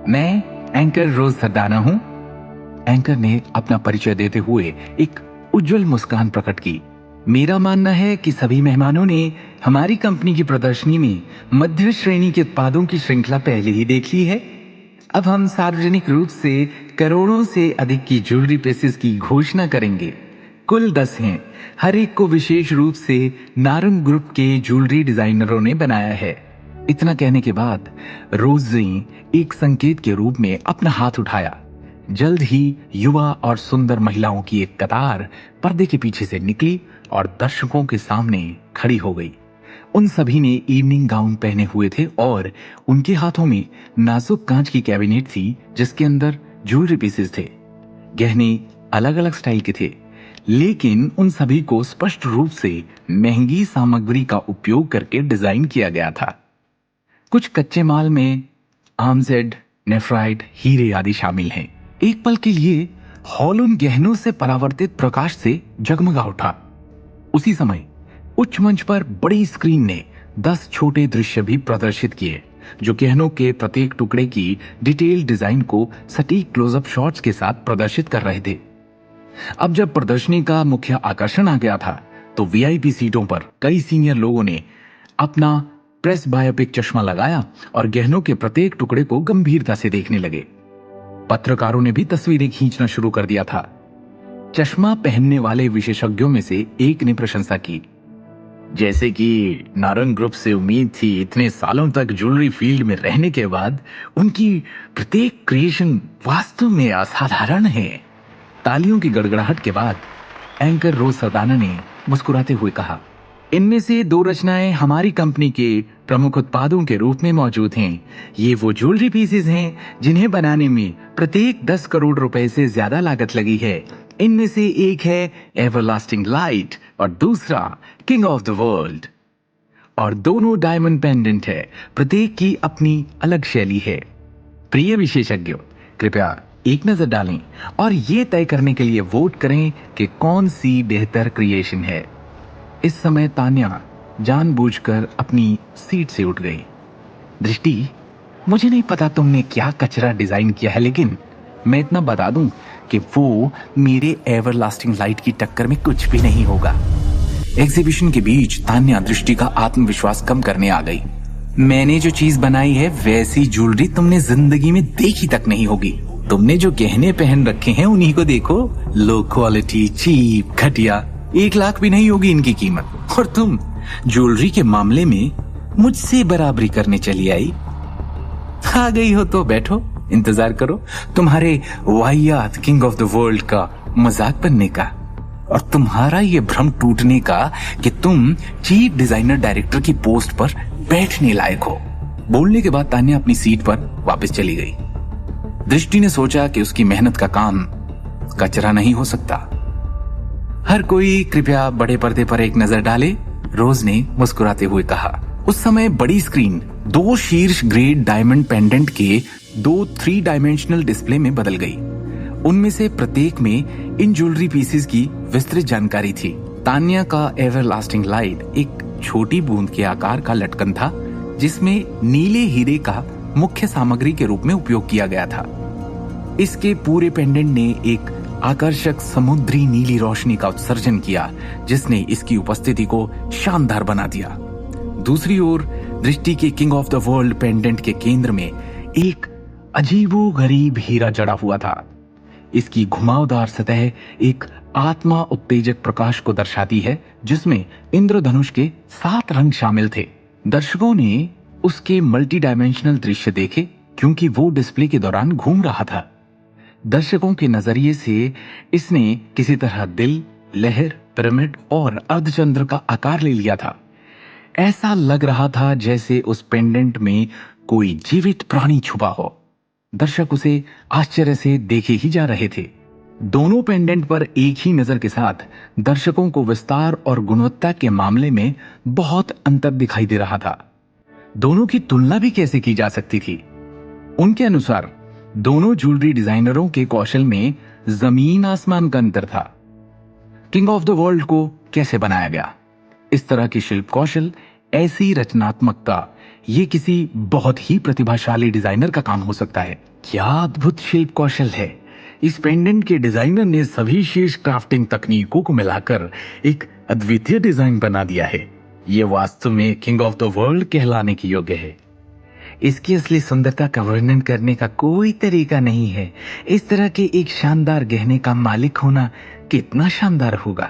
मैं एंकर रोज सरदाना हूँ। एंकर ने अपना परिचय देते हुए एक उज्जवल मुस्कान प्रकट की। मेरा मानना है कि सभी मेहमानों ने हमारी कंपनी की प्रदर्शनी में मध्य श्रेणी के उत्पादों की श्रृंखला पहले ही देख ली है। अब हम सार्वजनिक रूप से करोड़ों से अधिक की ज्वेलरी पीसेस की घोषणा करेंगे। कुल 10 हैं। हर एक को विशेष रूप से नारंग ग्रुप के ज्वेलरी डिजाइनरों ने बनाया है। इतना कहने के बाद रोज ने एक संकेत के रूप में अपना हाथ उठाया। जल्द ही युवा और सुंदर महिलाओं की एक कतार पर्दे के पीछे से निकली और दर्शकों के सामने खड़ी हो गई। उन सभी ने इवनिंग गाउन पहने हुए थे और उनके हाथों में नाजुक कांच की कैबिनेट थी जिसके अंदर ज्वेलरी पीसेस थे। गहने अलग अलग स्टाइल के थे, लेकिन उन सभी को स्पष्ट रूप से महंगी सामग्री का उपयोग करके डिजाइन किया गया था। कुछ कच्चे माल में आर्मजेड, नेफ्राइट, हीरे आदि शामिल हैं। एक पल के लिए हॉल उन गहनों से परावर्तित प्रकाश से जगमगा उठा। उसी समय उच्च मंच पर बड़ी स्क्रीन ने 10 छोटे दृश्य भी प्रदर्शित किए जो गहनों के प्रत्येक टुकड़े की डिटेल डिजाइन को सटीक क्लोजअप शॉट्स के साथ प्रदर्शित कर रहे थे। अब जब प्रदर्शनी का मुख्य आकर्षण आ गया था तो वीआईपी सीटों पर कई सीनियर लोगों ने अपना प्रेस बायोपिक चश्मा लगाया और गहनों के प्रत्येक टुकड़े को गंभीरता से देखने लगे। पत्रकारों ने भी तस्वीरें खींचना शुरू कर दिया था। चश्मा पहनने वाले विशेषज्ञों में से एक ने प्रशंसा की। जैसे कि नारंग ग्रुप से उम्मीद थी, इतने सालों तक ज्वेलरी फील्ड में रहने के बाद उनकी प्रत्येक क्रिएशन वास्तव में असाधारण है। तालियों की गड़गड़ाहट के बाद एंकर रोज सरदाना ने मुस्कुराते हुए कहा, इनमें से 2 रचनाएं हमारी कंपनी के प्रमुख उत्पादों के रूप में मौजूद हैं। ये वो ज्वेलरी पीसेस हैं जिन्हें बनाने में प्रत्येक 10 करोड़ रुपए से ज्यादा लागत लगी है। इनमें से एक है एवरलास्टिंग लाइट और दूसरा किंग ऑफ द वर्ल्ड। और दोनों डायमंड पेंडेंट है। प्रत्येक की अपनी अलग शैली है। प्रिय विशेषज्ञों, कृपया एक नजर डालें और ये तय करने के लिए वोट करें कि कौन सी बेहतर क्रिएशन है। इस समय तान्या जानबूझकर अपनी सीट से उठ गई। दृष्टि, मुझे नहीं पता तुमने क्या कचरा डिजाइन किया है, लेकिन मैं इतना बता दूं कि वो मेरे एवरलास्टिंग लाइट की टक्कर में कुछ भी नहीं होगा। एग्जीबिशन के बीच तान्या दृष्टि का आत्मविश्वास कम करने आ गई। मैंने जो चीज बनाई है वैसी ज्वेलरी तुमने जिंदगी में देखी तक नहीं होगी। तुमने जो गहने पहन रखे हैं उन्हीं को देखो। लो क्वालिटी, चीप, घटिया, 1 लाख भी नहीं होगी इनकी कीमत। और तुम ज्वेलरी के मामले में मुझसे बराबरी करने चली आई। आ गई हो तो बैठो, इंतजार करो तुम्हारे वाहियात किंग ऑफ द वर्ल्ड का मजाक बनने का और तुम्हारा ये भ्रम टूटने का कि तुम चीफ डिजाइनर डायरेक्टर की पोस्ट पर बैठने लायक हो। बोलने के बाद तान्या अपनी सीट पर वापस चली गई। दृष्टि ने सोचा कि उसकी मेहनत का काम कचरा नहीं हो सकता। हर कोई कृपया बड़े पर्दे पर एक नजर डाले, रोज ने मुस्कुराते हुए कहा। उस समय बड़ी स्क्रीन 2 शीर्ष ग्रेड डायमंड पेंडेंट के 2 3 डायमेंशनल डिस्प्ले में बदल गई। उनमें से प्रत्येक में इन ज्वेलरी पीसेस की विस्तृत जानकारी थी। तान्या का एवरलास्टिंग लाइट एक छोटी बूंद के आकार का लटकन था जिसमें नीले हीरे का मुख्य सामग्री के रूप में उपयोग किया गया था। इसके पूरे पेंडेंट ने एक आकर्षक समुद्री नीली रोशनी का उत्सर्जन किया जिसने इसकी उपस्थिति को शानदार बना दिया। दूसरी ओर दृष्टि के king of the world pendant के केंद्र में एक अजीबोगरीब हीरा जड़ा हुआ था। इसकी घुमावदार सतह एक आत्मा उत्तेजक प्रकाश को दर्शाती है जिसमें इंद्रधनुष के 7 रंग शामिल थे। दर्शकों ने उसके मल्टी डायमेंशनल दृश्य देखे क्योंकि वो डिस्प्ले के दौरान घूम रहा था। दर्शकों के नजरिए से इसने किसी तरह दिल, लहर, पिरामिड और अर्धचंद्र का आकार ले लिया था। ऐसा लग रहा था जैसे उस पेंडेंट में कोई जीवित प्राणी छुपा हो। दर्शक उसे आश्चर्य से देखे ही जा रहे थे। दोनों पेंडेंट पर एक ही नजर के साथ दर्शकों को विस्तार और गुणवत्ता के मामले में बहुत अंतर दिखाई दे रहा था। दोनों की तुलना भी कैसे की जा सकती थी? उनके अनुसार दोनों ज्वेलरी डिजाइनरों के कौशल में जमीन आसमान का अंतर था। किंग ऑफ द वर्ल्ड को कैसे बनाया गया? इस तरह की शिल्प कौशल, ऐसी रचनात्मकता, ये किसी बहुत ही प्रतिभाशाली डिजाइनर का काम हो सकता है। क्या अद्भुत शिल्प कौशल है। इस पेंडेंट के डिजाइनर ने सभी शीर्ष क्राफ्टिंग तकनीकों को मिलाकर एक अद्वितीय डिजाइन बना दिया है। ये वास्तव में किंग ऑफ द वर्ल्ड कहलाने के योग्य है। इसकी असली सुंदरता का वर्णन करने का कोई तरीका नहीं है। इस तरह के एक शानदार गहने का मालिक होना कितना शानदार होगा।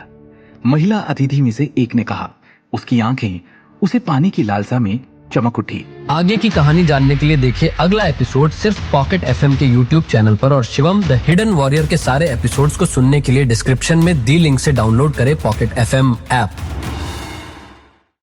महिला अतिथि में से एक ने कहा। उसकी आंखें उसे पाने की लालसा में चमक उठी। आगे की कहानी जानने के लिए देखिए अगला एपिसोड सिर्फ पॉकेट एफएम के यूट्यूब चैनल पर, और शिवम द हिडन वॉरियर के सारे एपिसोड्स को सुनने के लिए डिस्क्रिप्शन में दी लिंक से डाउनलोड करें पॉकेट एफएम ऐप।